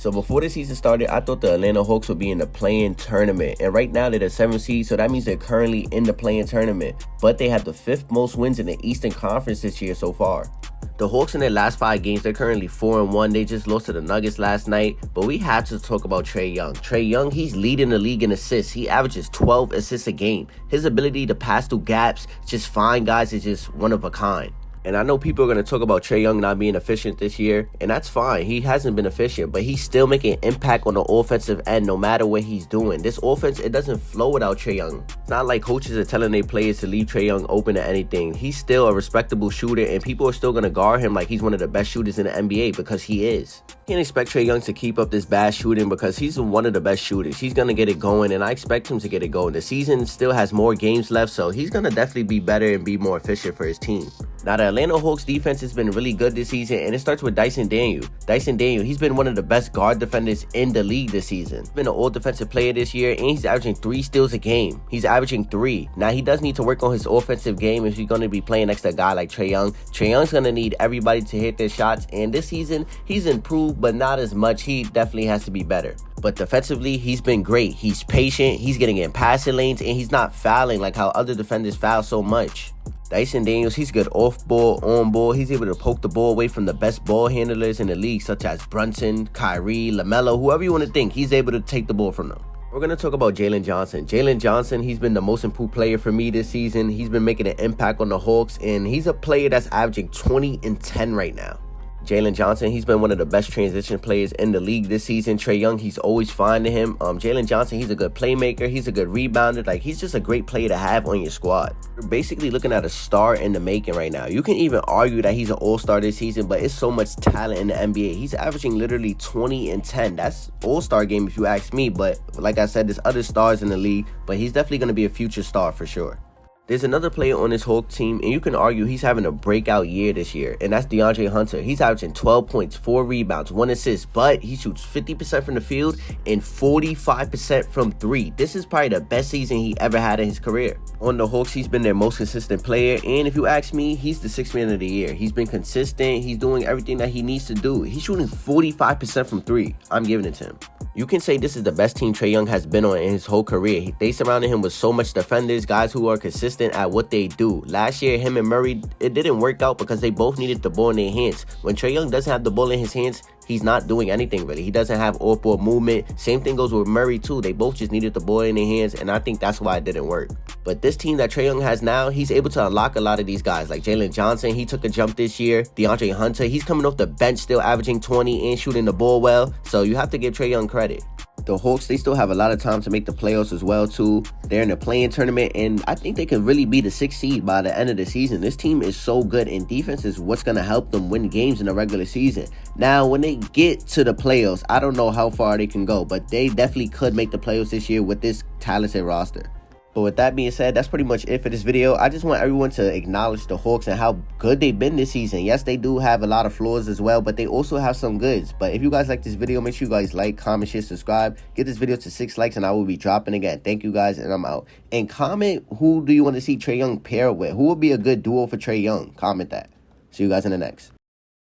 So before the season started, I thought the Atlanta Hawks would be in the play-in tournament. And right now they're the 7th seed, so that means they're currently in the play-in tournament. But they have the 5th most wins in the Eastern Conference this year so far. The Hawks in their last 5 games, they're currently 4-1. They just lost to the Nuggets last night. But we have to talk about Trae Young. Trae Young, he's leading the league in assists. He averages 12 assists a game. His ability to pass through gaps, just find guys, is just one of a kind. And I know people are going to talk about Trae Young not being efficient this year, and that's fine. He hasn't been efficient, but he's still making an impact on the offensive end no matter what he's doing. This offense, it doesn't flow without Trae Young. It's not like coaches are telling their players to leave Trae Young open to anything. He's still a respectable shooter, and people are still going to guard him like he's one of the best shooters in the NBA because he is. Can't expect Trae Young to keep up this bad shooting because he's one of the best shooters. He's going to get it going, and I expect him to get it going. The season still has more games left, so he's going to definitely be better and be more efficient for his team. Now, the Atlanta Hawks defense has been really good this season, and it starts with Dyson Daniel. Dyson Daniel, he's been one of the best guard defenders in the league this season. He's been an all-defensive player this year, and he's averaging 3 steals a game. He's averaging 3. Now, he does need to work on his offensive game if he's going to be playing next to a guy like Trae Young. Trae Young's going to need everybody to hit their shots, and this season, he's improved, but not as much. He definitely has to be better. But defensively, he's been great. He's patient, he's getting in passing lanes, and he's not fouling like how other defenders foul so much. Dyson Daniels, he's good off ball, on ball. He's able to poke the ball away from the best ball handlers in the league, such as Brunson, Kyrie, LaMelo, whoever you want to think. He's able to take the ball from them. We're going to talk about Jalen Johnson. Jalen Johnson, he's been the most improved player for me this season. He's been making an impact on the Hawks, and he's a player that's averaging 20 and 10 right now. Jalen Johnson, he's been one of the best transition players in the league this season. Trae Young, he's always finding him. Jalen Johnson, he's a good playmaker. He's a good rebounder. Like, he's just a great player to have on your squad. We're basically looking at a star in the making right now. You can even argue that he's an all-star this season, but it's so much talent in the NBA. He's averaging literally 20 and 10. That's all-star game if you ask me, but like I said, there's other stars in the league, but he's definitely going to be a future star for sure. There's another player on this Hawks team, and you can argue he's having a breakout year this year, and that's DeAndre Hunter. He's averaging 12 points, 4 rebounds, 1 assist, but he shoots 50% from the field and 45% from 3. This is probably the best season he ever had in his career. On the Hawks, he's been their most consistent player, and if you ask me, he's the 6th man of the year. He's been consistent. He's doing everything that he needs to do. He's shooting 45% from 3. I'm giving it to him. You can say this is the best team Trae Young has been on in his whole career. They surrounded him with so much defenders, guys who are consistent at what they do. Last year, him and Murray, it didn't work out because they both needed the ball in their hands. When Trae Young doesn't have the ball in his hands, he's not doing anything really. He doesn't have off-ball movement. Same thing goes with Murray too. They both just needed the ball in their hands, and I think that's why it didn't work. But this team that Trae Young has now, he's able to unlock a lot of these guys. Like Jalen Johnson, he took a jump this year. DeAndre Hunter, he's coming off the bench still averaging 20 and shooting the ball well. So you have to give Trae Young credit. The Hawks, they still have a lot of time to make the playoffs as well too. They're in the play-in tournament, and I think they can really be the 6th seed by the end of the season. This team is so good, and defense is what's going to help them win games in the regular season. Now, when they get to the playoffs, I don't know how far they can go, but they definitely could make the playoffs this year with this talented roster. But with that being said, that's pretty much it for this video. I just want everyone to acknowledge the Hawks and how good they've been this season. Yes, they do have a lot of flaws as well, but they also have some goods. But if you guys like this video, make sure you guys like, comment, share, subscribe. Get this video to 6 likes, and I will be dropping again. Thank you guys, and I'm out. And comment, who do you want to see Trae Young pair with? Who would be a good duo for Trae Young? Comment that. See you guys in the next.